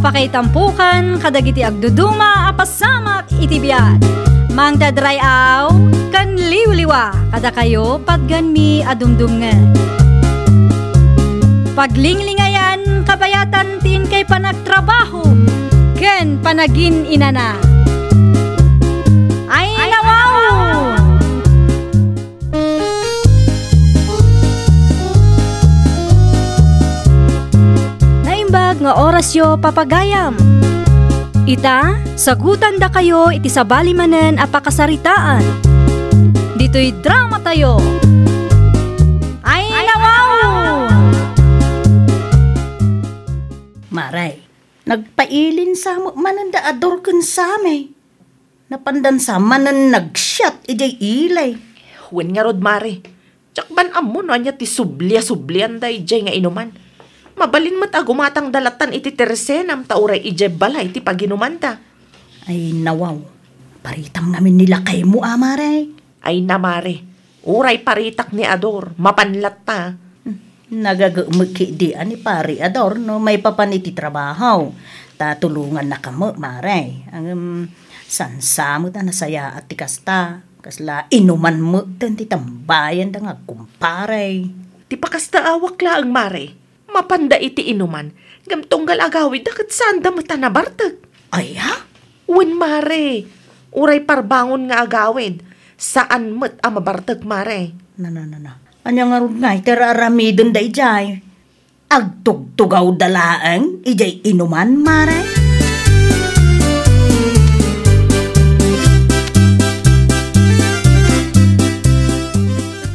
apakaitampukan kadagiti agduduma apasamak iti biag. Mangdadrayaw kan liwliwa kada kayo patganmi adumdumngan. Paglinglingayan kabayatan tin kay panagtrabaho ken panagin inana. Ay nawaw! Naimbag nga oras yo papagayam. Ita, sagutan da kayo iti sabali manen apakasaritaan. Dito'y drama tayo. Ay nawaw! Maray, nagpailin sa mo manan da ador kun sa may. Napandan sa manan nagshot ijay ilay. Wen nga rod, Mare. Tsakban amo no anya ti sublian da ijay nga inuman. Mabalin mo't agumatang dalatan iti tersenam tauray ijay balay ti paginumanta. Ay nawaw, paritam namin nila kay mo Maray. Ay na, Mare. Uray paritak ni Ador, mapanlat ta. Nagagumaki di ani pari ador no may papaniti trabaho. Tatulungan na kamo Maray. Ang sansamo ta nasaya at tikasta. Kasla inuman mo tan ti tambayan da nga kumparay. Ti pakasta awak laang, Mare. Mapanda iti inuman. Gamtonggal agawid dakat sanda mo tanabartag. Ay ha? Wen, Mare. Uray parbangon nga agawid. Saan mo't amabartag, Mare? Na. Anya nga ron nga itararamidon da ijay. Agtugtugaw dalaang ijay inuman, Mare.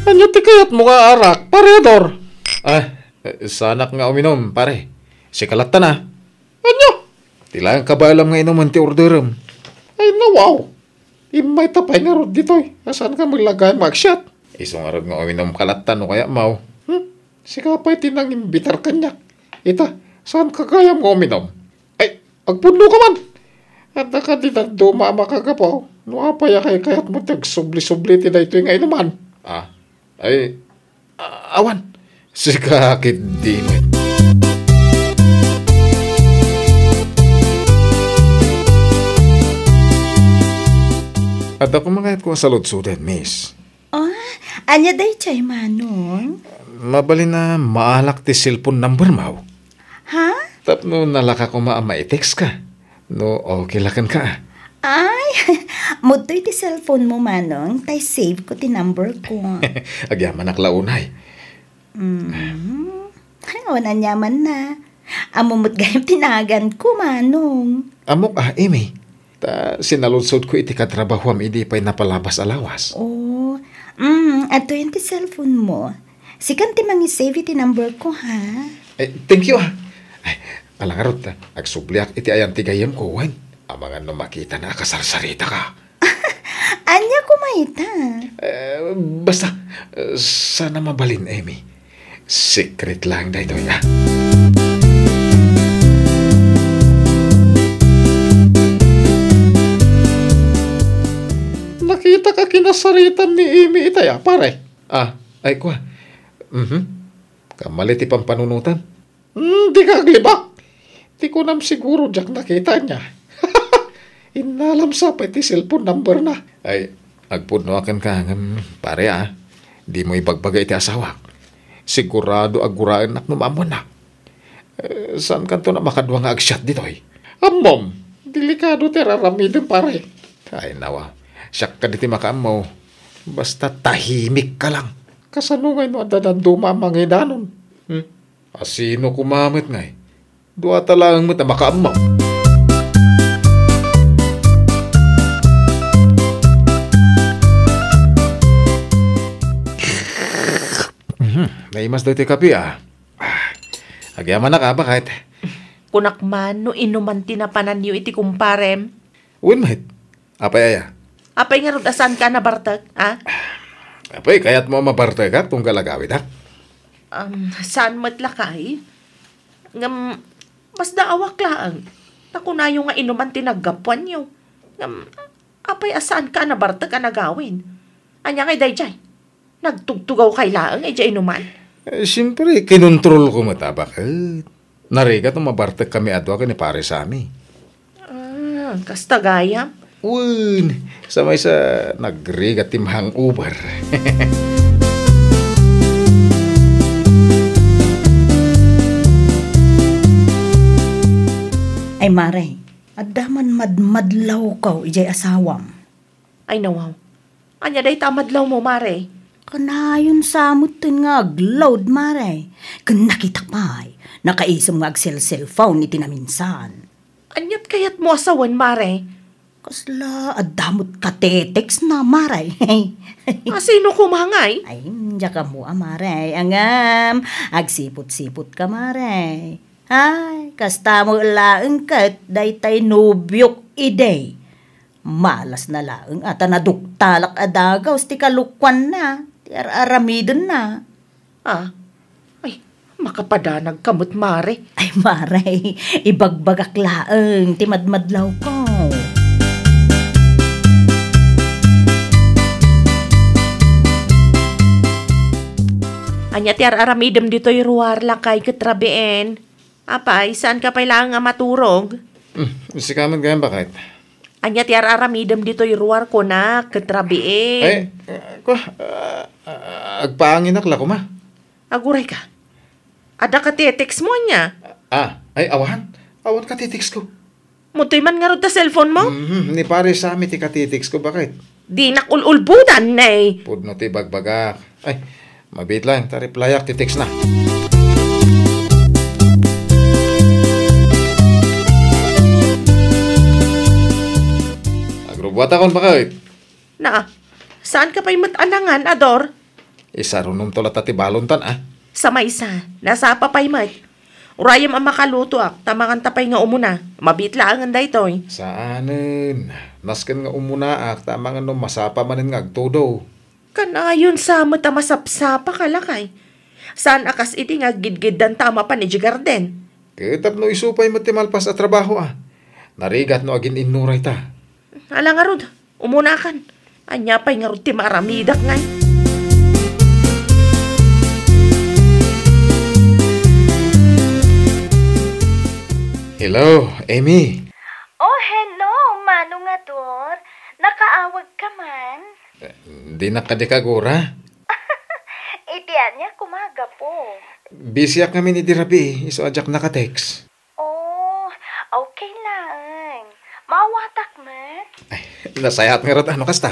Anya ti kayat mo nga arak, paredor. Sanak nga uminom, pare. Sikalatan na. Anya? Tilang kabalam nga inuman ti orderam. Ay nawaw. Imay tapay nga rod ditoy. Asan ka maglagay magshot? Iso nga rod nga uminom kalatan o kaya mau. Sikapay tinang imbitar kanyak. Ita, saan ka kaya mo uminom? Ay, agpundo ka man. At nakadilang duma makagapaw. No apaya kay kayat mo tagsubli-subli tina ito nga inuman. Awan. Sikakit dimit. At ako mga ko sa lutsudan, miss. Anya day chay manong? Mabali na maalak ti cellphone number mo. Ha? Tapno nalaka ko ma-text ka. No, okay lakan ka. Ay, mutoy ti cellphone mo manong. Tay save ko ti number ko. Agyaman naklaunay. Wala nyaman na. Amumot gayam tinagan ko manong. Amok Amy. Sinalunsod ko iti katrabahwam idi pa'y napalabas alawas. Ato yun ti cellphone mo. Sikan ti mangi-save iti number ko, ha? Thank you, ha? Alangarot, agsubliak iti ayan ti gayam ko, wan. Amangan no makita na kasarsarita ka. Anya kumaita? Basta, sana mabalin, Amy. Secret lang da ito, ha? Nakita ka kinasaritan ni Amy itaya, pare. Ay kwa. Kamali ti pampanunutan. Di ka aglibak. Di ko nam siguro diyak nakita niya. Inalam sa pati cellphone number na. Ay, agpuno akan ka, pare Di mo ibagbagay iti asawa. Sigurado aguraan nak numamon na. Saan kanto na makadwa nga agshot dito Amom, delikado ti raramidin pare. Ay nawa. Siyak ka diti makaamaw. Basta tahimik ka lang. Kasanungay no adadan dumamanghidanon. Asino kumamit nga Dua talang mo na makaamaw. Naimas daw iti kapi Agyaman na ka bakit? Kunakman no inuman tinapanan niyo iti kumparem. Uwin mahit. Apay aya? Apay nga rod asan ka na bartag, ha? Apay, kaya't mo mabartay ka kung galagawid, ha? Saan matlakay? Mas daawak lang. Nakunayo nga inuman tinaggapuan niyo. Apay asaan ka na bartag ka nagawin? Anya ngay dayjay. Nagtugtugaw kay laang, jay inuman. Siyempre, kinontrol ko matabak. Narigat no mabartek kami adwa ka ni pare sa ami. Kasta gayam. Un, sa may sa nagrigat timhang Uber. Ay Mare, adaman madlaw kaw ijay asawam. Ay nawaw. Anya day tamadlaw mo, Mare. Kanayon samutin nga agload Mare. Kan nakita pa'y, nakaisam nga cellphone iti naminsan. Anyat kayat mo asawan, Mare. Kasla adamot katetex na Mare. Sino kumangay? Ay, hindi ka mo Mare. Angam, agsipot-sipot ka Mare. Ay, kasta mo laeng kat, daytay nubyok iday. Malas na laeng at naduktalak adagaw, sti kalukwan na, ti aramidon na. Ay, makapadanag kamot, Mare. Ay, Mare, ibagbagak laeng, ti madmadlaw ko. Anya ti aramidem dito'y ruwar lakay katrabeen. Apay, saan ka pailangan nga maturog? Si kaman ganyan bakit? Anya ti aramidem dito'y ruwar ko na katrabeen. Agpaangin akla ko ma. Aguray ka. Ada ka tetex mo niya. Ay awan. Awan katitiks ko. Mutoy man nga ron ta cellphone mo? Ni pare sa amin ti katitiks ko bakit? Di nakululbudan na eh. Pudno ti bagbagak. Ay, mabit lang. Tariplayak ti text na. Agrubuat akong bakit? Saan ka pa'y matanangan, Ador? Isa runong tulat ti balontan Sa maysa, nasa papay mat. Urayam ang makaluto tamangan tapay nga umuna. Mabitla ang anday to'y. Saanin? Nasken nga umuna tamangan no masapa manin nga agtodo. Kanayon sa mata masapsapa kalakay. Saan akas iti nga gidgidan tama pa ni Jigarden? Kitap no isupay mo ti malpas at trabaho Narigat no agin inuray ta. Ala nga rod, umuna kan. Anya pa'y nga rod ti maramidak ngay. Hello, Amy. Oh, hello, Manong Ador. Nakaawag ka man? Di nakadikagura. Itiyan niya kumaga po. Busy kami ni Dirabi. Iso ajak nakatext. Oh, okay lang. Mawatak man. Ay, nasayat nga rin kasta?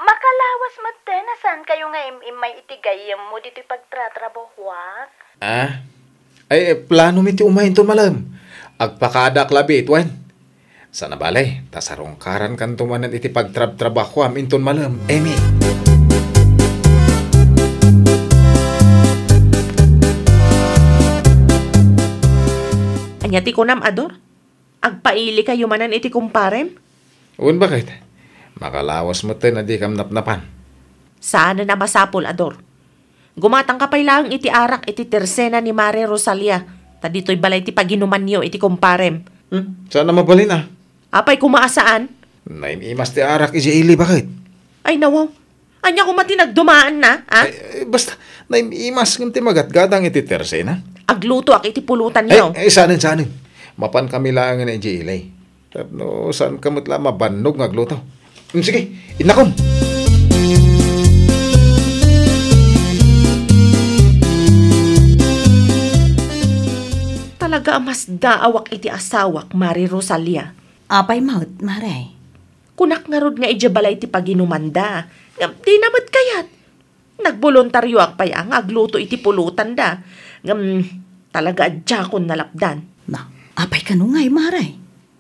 Makalawas man din. Nasaan kayo nga may itigayam mo dito pagtratrabahuak? Ay, plano mi ti umahin to malam. Agpakadak labi itwan. Sana balay, tasarongkaran kan tumanan iti pagtrabaho inton malam, Amy. Anya ti kunam, Ador? Agpaili kayo manan iti kumparem? Un bakit? Makalawas mo na di kam napnapan. Saan na masapol, Ador? Gumatang ka pa'y lang iti arak iti tersena ni Mare Rosalia. Ta dito'y balay ti paginuman niyo iti kumparem. Sana mabalin Apay kumaasaan? Naimimas ti arak iji ili bakit? Ay nawaw. Anya kumati nagdumaan na, Ay, basta, naimimas ng ti magatgatang iti tersena. Agluto ak iti pulutan niyo. Sanin. Mapan kami lang nga iji ilay. Tapno, saan kamot lang mabanog ng agluto? Sige, inakom. Talaga mas daawak iti asawak, Mari Rosalia. Apay maut, Mare. Kunak nga rod nga ijabalay ti paginumanda. Ngam, di namat kayat. Nagbolontaryo ak pay ang agluto iti pulutan da. Ngam, talaga adjakon nalapdan. Na, apay ka nungay, Mare.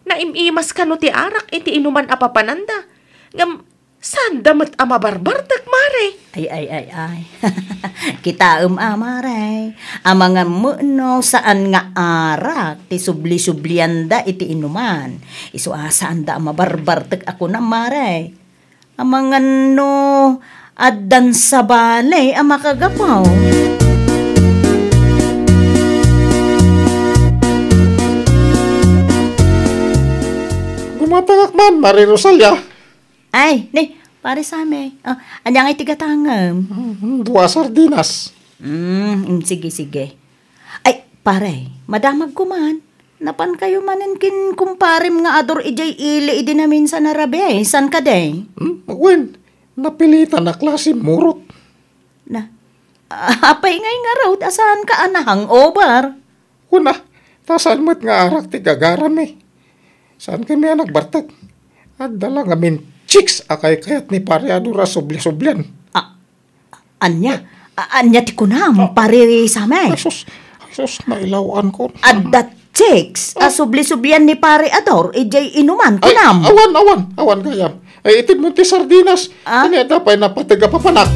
Naimimas ka no ti arak iti inuman apapananda. Ngam, saan damat amabarbartak, Mare? Ay. Kita Mare. Amang no saan nga arak ti subli-sublianda iti inuman. Isu saan da mabarbartek ako na, Mare. Amang no addan sa balay amakagapaw. Gumatangak man, Mari Rosalia. Ay, ni, pare sa amin. Anyang itigatangam. Dua sardinas. Sige. Ay, Pare, madamag ko man. Napan kayo manin kin kumparim nga ador ijay ili idi namin sa narabi. San ka day? Magwen, napilitan na klase murot. Na, apay ngay nga raw, asahan ka anahang over? Una, tasan mo't nga arak ti gagaram eh. Saan kami anak bartag? At dala nga min chicks akay kayat ni pare adura subli-sublian. Anya ti kunam, pariri sa may. Sus, mailawan ko. Adat chicks, asubli-sublian ni pare ador, ijay inuman kunam. Ay, awan gayam. Ay, itin mo ti sardinas. Ano ito pa'y napatiga papanak.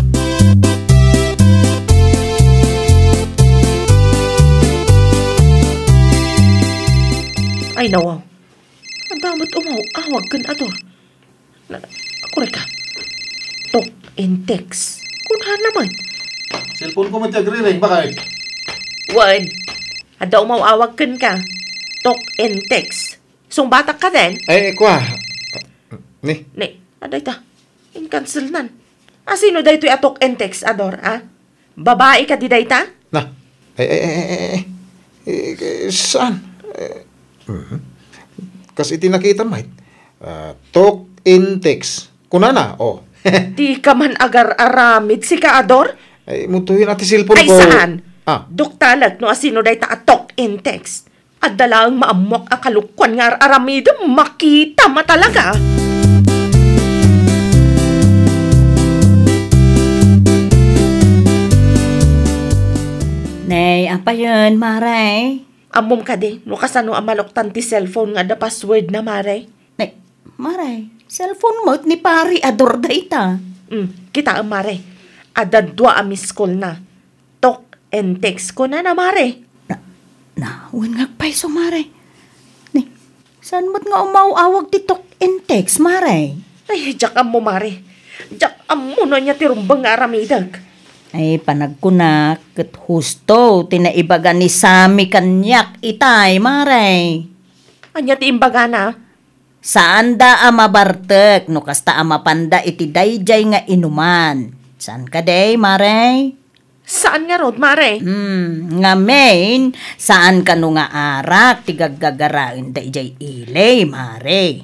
Ay, nawaw. Ang damot awag kan ador. Ako ka. Talk and text. Kunhan naman. Cellphone ko matiyagriring, bakit? Wan. Ada awag kan ka. Talk and text. Sumbatak ka din? Kwa. Ni? Aday ta. In-cancel nan. Sino day ito'y talk and text, ador, Babae ka di day ta? Na. Saan? Kasi itinakita mait. Talk in text. Kunana, Di ka man agar-aramid si ka, ador? Ay, mutuhin natin cellphone Ay, ko. saan? Duktalag, no asino day ta talk in text. At dalang maamok ang kalukwan nga aramid, makita matalaga. Nay, apa yun, Maray? Amom ka di, no kasano ang maloktan ti cellphone nga da password na, Maray? Nay, Maray, cellphone mo ni pari ador data. Kita ang Maray. Ada 2 a miss call na. Talk and text ko na, Maray. Wan nga paiso, Maray. Ni, saan mo't nga umawawag ti talk and text, Maray? Ay, jak mo, Maray. Jak mo na niya ti rumbang nga aramidag. Ay, panagkunak, kat husto, tinaibaga ni Sami kanyak itay, Maray. Anya ti imbaga na? Saan da mabartek, no kasta mapanda iti dayjay nga inuman. Saan ka day, Maray? Saan nga rod, Maray? Nga main, saan ka no nga arak, tigaggagarain dayjay ilay, Maray.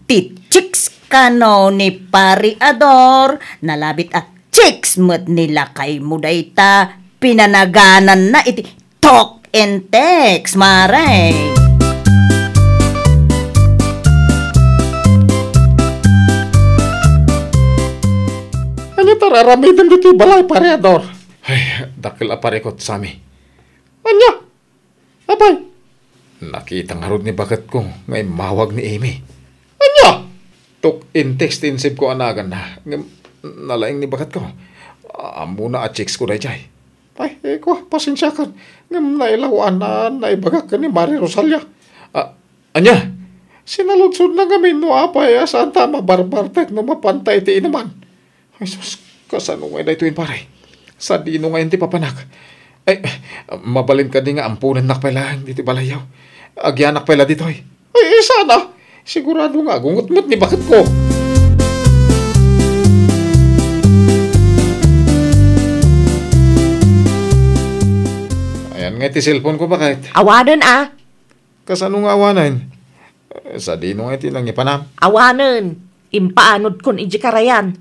Ti-chicks ka no ni pari ador, nalabit at chicks mo't nila kay mo dayta, pinanaganan na iti talk and text, Maray. Ano tararamidan dito balay pare ador? Ay, dakil apare ko Sami. Anya? Abay? Nakita nga ron ni bagat ko ngay mawag ni Amy. Anya? Talk in text insib ko anagan na. Nalaing ni bakat ko. Muna at chicks ko na jay. Ay, ko, pasensya ka. Ngam nailawan na naibagak ka ni Mari Rosalia. Anya, sinaludsod na kami no apay saan tama barbartek no mapantay ti inaman. Ay, sus, kasano nga na itoin pare. Sa dino nga ti papanak. Ay, mabalin ka di nga ampunan nak pala dito balayaw. Agyanak pala dito ay. Ay, sana. Sigurado nga, gungot-ngot ni bakat ko. Ayan nga ti cellphone ko bakit? Awanan Kasano nga awanan? Sa dino nga ti nang ipanam. Awanan. Impaanod kon iji karayan.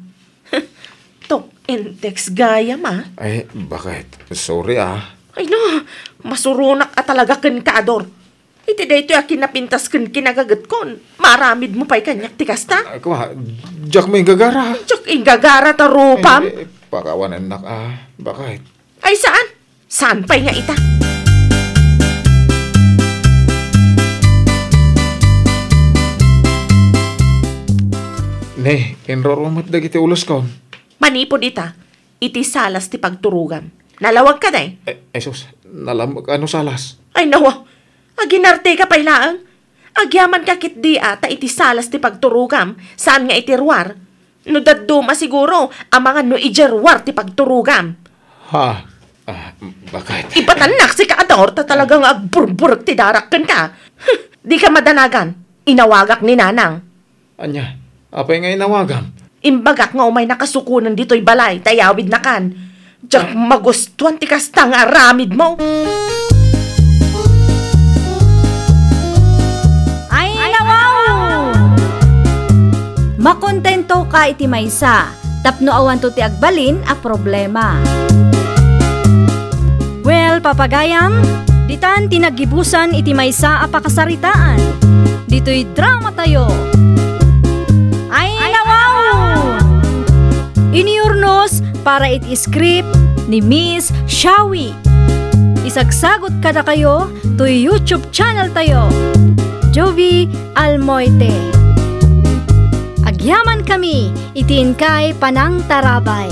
Talk and text gaya Ay, bakit? Sorry Ay no, masurunak at talaga ken kaador. Iti da ito akin napintas ken kinagagat kon. Maramid mo pa'y kanyak tikasta. Ako Jack may gagara. Jack ingagara tarupam. Pakawanan nak bakit? Ay saan? Saan pa'y nga ita? Ne, enrorumat dagiti ulos kon. Manipod ita, iti salas ti pagturugam. Nalawag ka day? Sus, nalamag ano salas? Ay nawa, aginarte ka pailaang. Agyaman ka kit di ta iti salas ti pagturugam. Saan nga iti ruwar? No daduma siguro, ang mga no ijerwar ti pagturugam. Bakit? Ipatanak si kaador ta talagang agburburg ti darakkan ka. Di ka madanagan, inawagak ni nanang. Anya, apay nga inawagam? Imbagak nga umay nakasukunan dito'y balay, tayawid na kan. Diyak magustuhan ti kasta nga aramid mo. ka iti maysa, tapno awan to ti agbalin a problema. Well, papagayam, ditan tinagibusan iti maysa a pakasaritaan. Dito'y drama tayo. Ay nawaw! Iniurnos para iti script ni Miss Shawi. Isagsagot kada kayo to YouTube channel tayo, Jovi Almoite. Agyaman kami, itin kay Panang Tarabay.